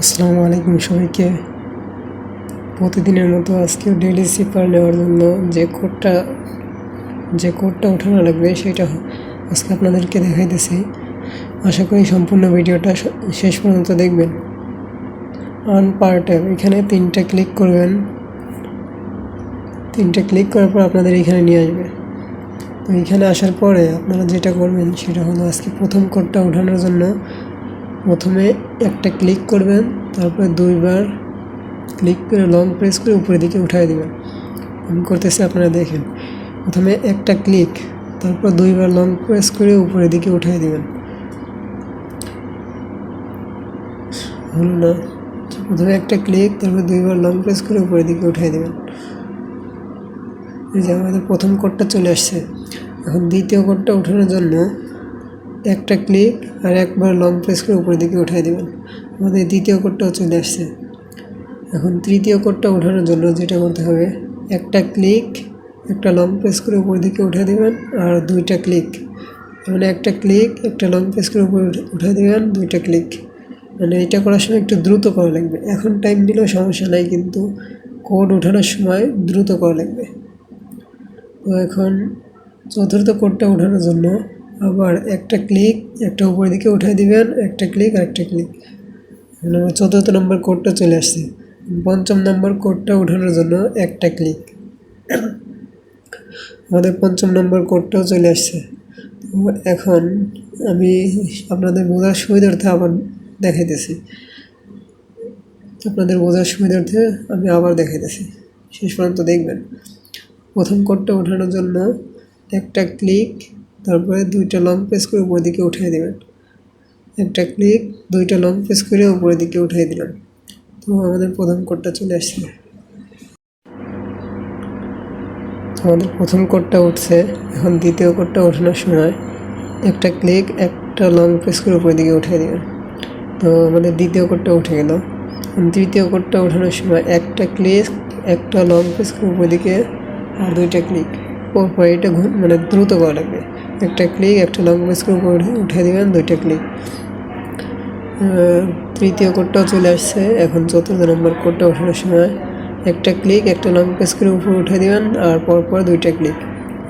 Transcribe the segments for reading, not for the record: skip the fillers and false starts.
আসসালামু আলাইকুম সবাইকে। প্রতিদিনের মতো আজকেও ডেইলি সিপার নেওয়ার জন্য যে কোডটা ওঠানো লাগবে সেটা আজকে আপনাদেরকে দেখাইতেছি। আশা করি সম্পূর্ণ ভিডিওটা শেষ পর্যন্ত দেখবেন। আর্ন পার ট্যাব, এখানে 3টা ক্লিক করবেন। 3টা ক্লিক করার পর আপনাদের এখানে নিয়ে আসবে। তো এখানে আসার পরে আপনারা যেটা করবেন সেটা হলো আজকে প্রথম কোডটা ওঠানোর জন্য প্রথমে একটা ক্লিক করবেন, তারপরে 2বার ক্লিক করে লং প্রেস করে উপরের দিকে উঠায় দেবেন। আমি করতেছি, আপনারা দেখেন। প্রথমে একটা ক্লিক, তারপর 2বার লং প্রেস করে উপরের দিকে উঠায় দেবেন। হলো না? প্রথমে একটা ক্লিক, তারপর 2বার লং প্রেস করে উপরের দিকে উঠায় দেবেন। এই যে আমাদের প্রথম কোডটা চলে আসছে। এখন দ্বিতীয় কোডটা ওঠানোর জন্য একটা ক্লিক আর একবার লং প্রেস করে উপরের দিকে উঠায় দেবেন। আমাদের দ্বিতীয় কোডটাও চলে আসছে। এখন তৃতীয় কোডটা ওঠানোর জন্য যেটা করতে হবে, একটা ক্লিক, একটা লং প্রেস করে উপরের দিকে উঠে দেবেন আর 2টা ক্লিক। মানে একটা ক্লিক, একটা লং প্রেস করে উপরে উঠে দেবেন, 2টা ক্লিক। মানে এটা করার সময় একটু দ্রুত করা লাগবে। এখন টাইম দিলেও সমস্যা নাই, কিন্তু কোড ওঠানোর সময় দ্রুত করা লাগবে। তো এখন চতুর্থ কোডটা ওঠানোর জন্য আবার একটা ক্লিক, একটা উপরের দিকে উঠে দিবেন, একটা ক্লিক আর একটা ক্লিক। মানে চতুর্থ নম্বর কোডটা চলে আসছে। পঞ্চম নম্বর কোডটা ওঠানোর জন্য একটা ক্লিক। আমাদের পঞ্চম নম্বর কোডটাও চলে আসছে। তো এখন আমি আপনাদের বোঝার সুবিধার্থে আবার দেখাইতেছি। আমি আবার দেখাইতেছি, শেষ পর্যন্ত দেখবেন। প্রথম কোডটা ওঠানোর জন্য একটা ক্লিক, তারপরে 2টা লং প্রেস করে উপরের দিকে উঠিয়ে দেবেন। একটা ক্লিক, 2টা লং প্রেস করে উপরের দিকে উঠিয়ে দিলাম। তো আমাদের প্রথম কোডটা চলে আসছে। আমাদের প্রথম কোডটা উঠছে। এখন দ্বিতীয় কোডটা ওঠানোর সময় একটা ক্লিক, একটা লং প্রেস করে উপরের দিকে উঠিয়ে দেবেন। তো আমাদের দ্বিতীয় কোডটা উঠে গেল। তৃতীয় কোডটা ওঠানোর সময় একটা ক্লিক, একটা লং প্রেস করে উপরের দিকে আর 2টা ক্লিক। পরপর এটা মানে দ্রুত করা লাগবে। একটা ক্লিক, একটা লং প্রেস করে উপরে উঠিয়ে দেবেন, 2টা ক্লিক। তৃতীয় কোডটাও চলে আসছে। এখন চতুর্থ নম্বর কোডটা ওঠানোর সময় একটা ক্লিক, একটা লং প্রেস করে উপরে উঠে দিবেন আর পরপর 2টা ক্লিক।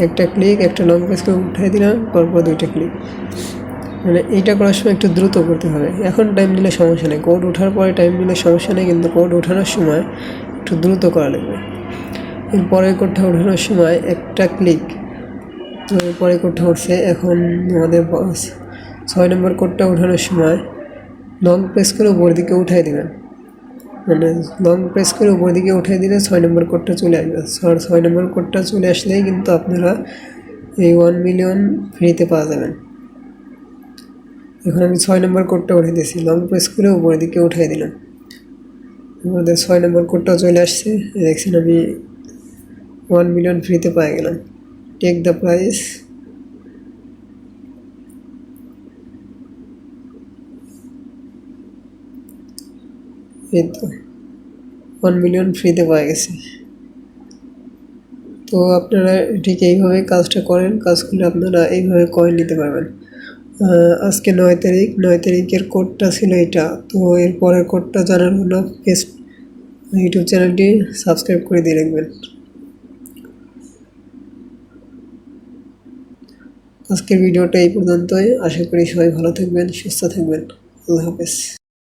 একটা ক্লিক, একটা লং প্রেস করে উঠে দিলাম, পরপর 2টা ক্লিক। মানে এইটা করার সময় একটু দ্রুত করতে হবে। এখন টাইম দিলে সমস্যা নেই, কোড ওঠার পরে টাইম দিলে সমস্যা নেই, কিন্তু কোড ওঠানোর সময় একটু দ্রুত করা লাগবে। এরপরের কোডটা ওঠানোর সময় একটা ক্লিক, তো এরপরের কোডটা উঠছে। এখন আমাদের 6 নম্বর কোডটা ওঠানোর সময় লং প্রেস করে উপরের দিকে উঠাই দেবেন। মানে লং প্রেস করে উপরের দিকে উঠিয়ে দিলে 6 নম্বর কোডটা চলে আসবে। 6 নম্বর কোডটা চলে আসলেই কিন্তু আপনারা এই 1 মিলিয়ন ফ্রিতে পাওয়া যাবেন। এখন আমি 6 নম্বর কোডটা উঠিয়ে দিয়েছি, লং প্রেস করে উপরের দিকে উঠিয়ে দিলাম। আমাদের 6 নম্বর কোডটা চলে আসছে। দেখছেন, আমি 1 মিলিয়ন ফ্রিতে পেয়ে গেলাম। Take the price. এই তো 1 মিলিয়ন ফ্রিতে পেয়ে গেছি। তো আপনারা ঠিক এইভাবে কাজটা করেন, কাজ করলে আপনারা এইভাবে কয়েন নিতে পারবেন। আজকে 9 তারিখ, 9 তারিখের কোডটা ছিল এটা। তো এর পরের কোডটা জানার জন্য ইউটিউব চ্যানেলটি সাবস্ক্রাইব করে দিয়ে রাখবেন। আজকের ভিডিওটা এই পর্যন্তই। আশা করি সবাই ভালো থাকবেন, সুস্থ থাকবেন। আল্লাহ হাফেজ।